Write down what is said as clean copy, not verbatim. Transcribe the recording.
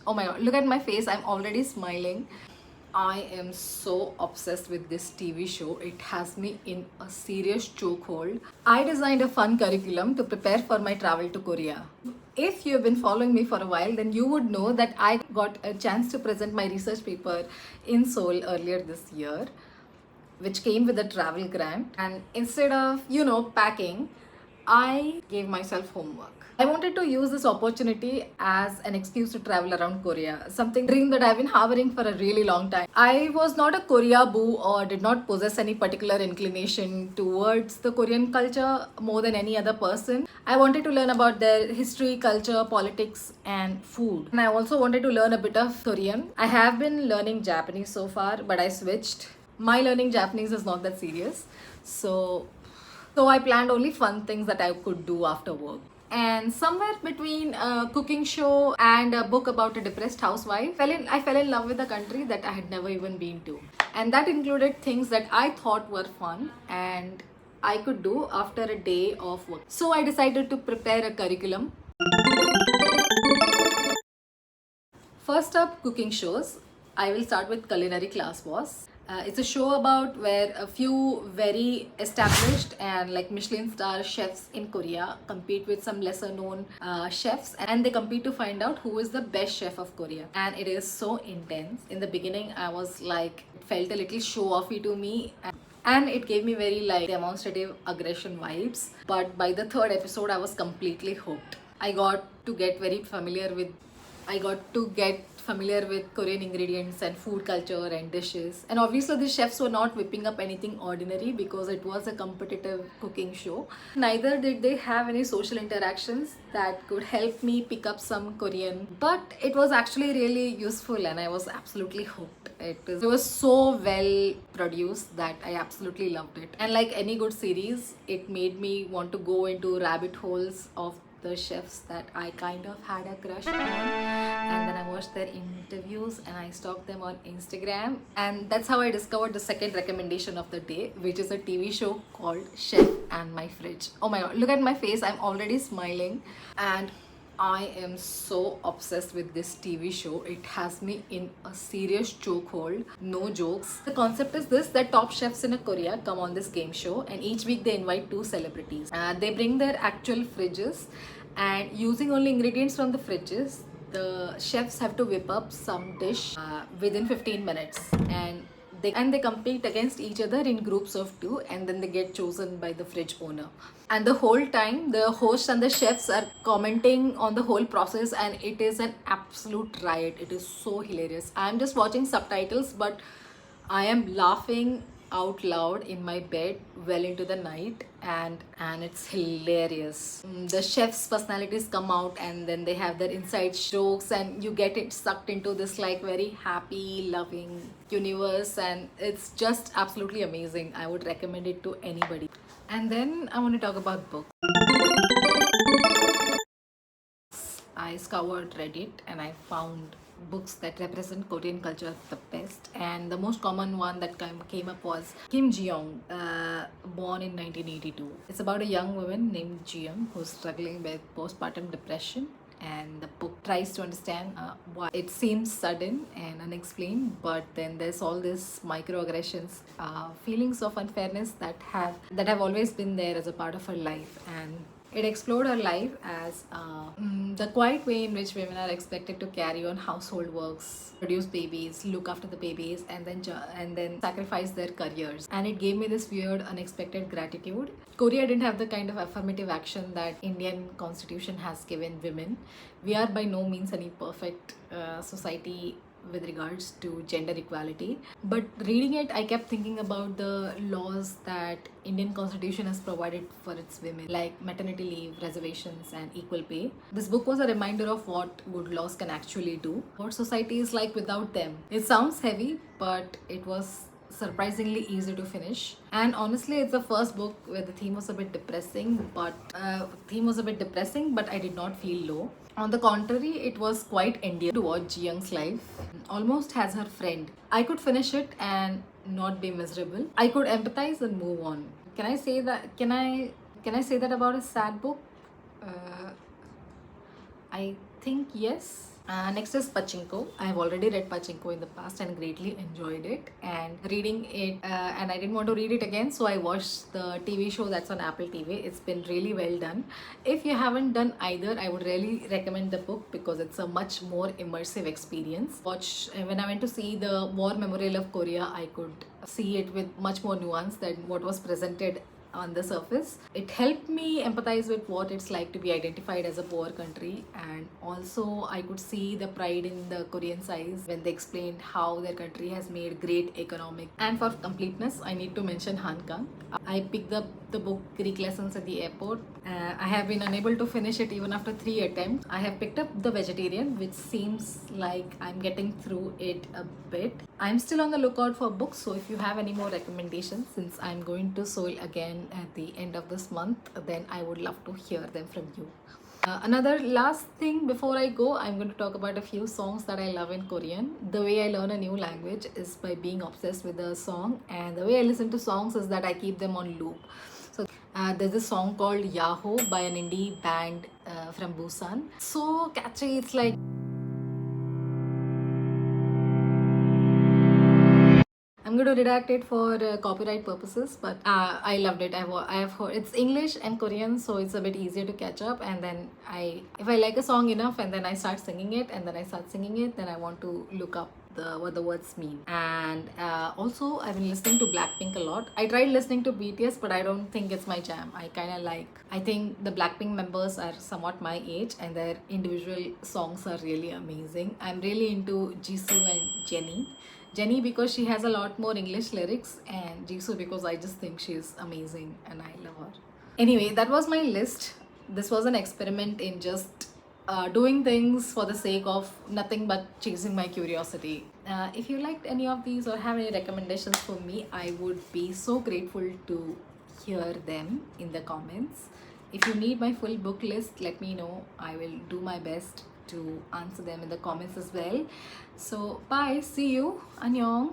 Oh my god, look at my face, I'm already smiling. I am so obsessed with this TV show. It has me in a serious chokehold. I designed a fun curriculum to prepare for my travel to Korea. If you've been following me for a while, then you would know that I got a chance to present my research paper in Seoul earlier this year, which came with a travel grant. And instead of, packing, I gave myself homework. I wanted to use this opportunity as an excuse to travel around Korea, something dream that I've been harboring for a really long time. I was not a Korea boo or did not possess any particular inclination towards the Korean culture more than any other person. I wanted to learn about their history, culture, politics, and food. And I also wanted to learn a bit of Korean. I have been learning Japanese so far, but I switched. My learning Japanese is not that serious. So I planned only fun things that I could do after work. And somewhere between a cooking show and a book about a depressed housewife, I fell in love with a country that I had never even been to. And that included things that I thought were fun and I could do after a day of work. So I decided to prepare a curriculum. First up, cooking shows. I will start with Culinary Class Boss. It's a show about where a few very established and like Michelin star chefs in Korea compete with some lesser known chefs, and they compete to find out who is the best chef of Korea. And it is so intense. In the beginning, I was like, it felt a little show offy to me. And it gave me very like demonstrative aggression vibes. But by the third episode, I was completely hooked. I got to get familiar with Korean ingredients and food culture and dishes. And obviously, the chefs were not whipping up anything ordinary because it was a competitive cooking show. Neither did they have any social interactions that could help me pick up some Korean. But it was actually really useful and I was absolutely hooked. It was so well produced that I absolutely loved it. And like any good series, it made me want to go into rabbit holes of the chefs that I kind of had a crush on, and then I watched their interviews and I stalked them on Instagram, and that's how I discovered the second recommendation of the day, which is a TV show called Chef and My Fridge. Oh my god, look at my face, I'm already smiling. And I am so obsessed with this TV show. It has me in a serious chokehold. No jokes. The concept is this, that top chefs in Korea come on this game show and each week they invite two celebrities. They bring their actual fridges, and using only ingredients from the fridges, the chefs have to whip up some dish within 15 minutes. And they compete against each other in groups of two, and then they get chosen by the fridge owner. And the whole time the host and the chefs are commenting on the whole process, and it is an absolute riot. It is so hilarious. I'm just watching subtitles, but I am laughing out loud in my bed well into the night, and it's hilarious. The chefs' personalities come out and then they have their inside jokes, and you get it sucked into this like very happy, loving universe, and it's just absolutely amazing. I would recommend it to anybody. And then I want to talk about books. I scoured Reddit and I found books that represent Korean culture the best. And the most common one that came up was Kim Ji-young, born in 1982. It's about a young woman named Ji-young who's struggling with postpartum depression. And the book tries to understand why it seems sudden and unexplained, but then there's all these microaggressions, feelings of unfairness that have always been there as a part of her life. And it explored her life as the quiet way in which women are expected to carry on household works, produce babies, look after the babies, and then sacrifice their careers. And it gave me this weird, unexpected gratitude. Korea didn't have the kind of affirmative action that Indian constitution has given women. We are by no means any perfect society with regards to gender equality, but reading it I kept thinking about the laws that Indian constitution has provided for its women, like maternity leave, reservations, and equal pay. This book was a reminder of what good laws can actually do, what society is like without them. It sounds heavy, but it was surprisingly easy to finish. And honestly, it's the first book where the theme was a bit depressing, but I did not feel low. On the contrary, it was quite endearing to watch Ji Young's life, almost as her friend. I could finish it and not be miserable. I could empathize and move on. Can I say that? Can I say that about a sad book? I think yes. Next is Pachinko. I have already read Pachinko in the past and greatly enjoyed it. And reading it, and I didn't want to read it again, so I watched the TV show that's on Apple TV. It's been really well done. If you haven't done either, I would really recommend the book because it's a much more immersive experience. When I went to see the War Memorial of Korea, I could see it with much more nuance than what was presented on the surface. It helped me empathize with what it's like to be identified as a poor country, and also I could see the pride in the Koreans' eyes when they explained how their country has made great economic. And for completeness, I need to mention Han Kang. I picked up the book Greek Lessons at the airport. I have been unable to finish it even after 3 attempts. I have picked up The Vegetarian, which seems like I'm getting through it a bit. I'm still on the lookout for books, so if you have any more recommendations, since I'm going to Seoul again at the end of this month, then I would love to hear them from you. Another last thing before I go, I'm going to talk about a few songs that I love in Korean. The way I learn a new language is by being obsessed with a song, and the way I listen to songs is that I keep them on loop. So there's a song called Yahoo by an indie band from Busan. So catchy, it's like I'm going to redact it for copyright purposes, but I loved it. I have heard it's English and Korean, so it's a bit easier to catch up. And then if I like a song enough, and then I start singing it, and then I start singing it, then I want to look up what the words mean. And also, I've been listening to Blackpink a lot. I tried listening to BTS, but I don't think it's my jam. I think the Blackpink members are somewhat my age, and their individual songs are really amazing. I'm really into Jisoo and Jennie. Jennie because she has a lot more English lyrics, and Jisoo because I just think she's amazing and I love her. Anyway, that was my list. This was an experiment in just doing things for the sake of nothing but chasing my curiosity. If you liked any of these or have any recommendations for me, I would be so grateful to hear them in the comments. If you need my full book list, let me know. I will do my best to answer them in the comments as well. So bye, see you, annyeong.